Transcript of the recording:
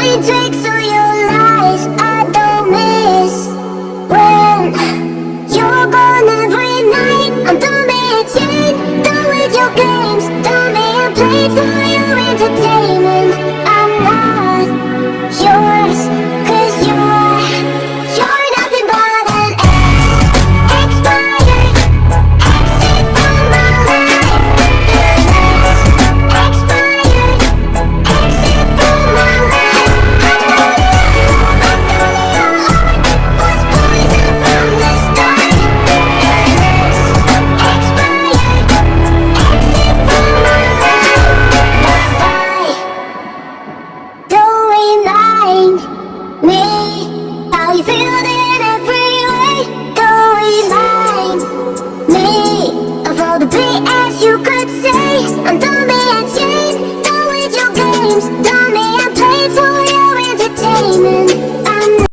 Every trick through your lies I don't miss. When you're gone every night, I'm done being chained, done with your games, done being played for your entertainment. I'm not yours, 'cause you're nothing but an expired exit from my life. Expired exit from my life. I know your heart was poison from the start. Expired exit from my life. Bye-bye. Don't remind me how you feel in every way. Don't remind me of all the BS you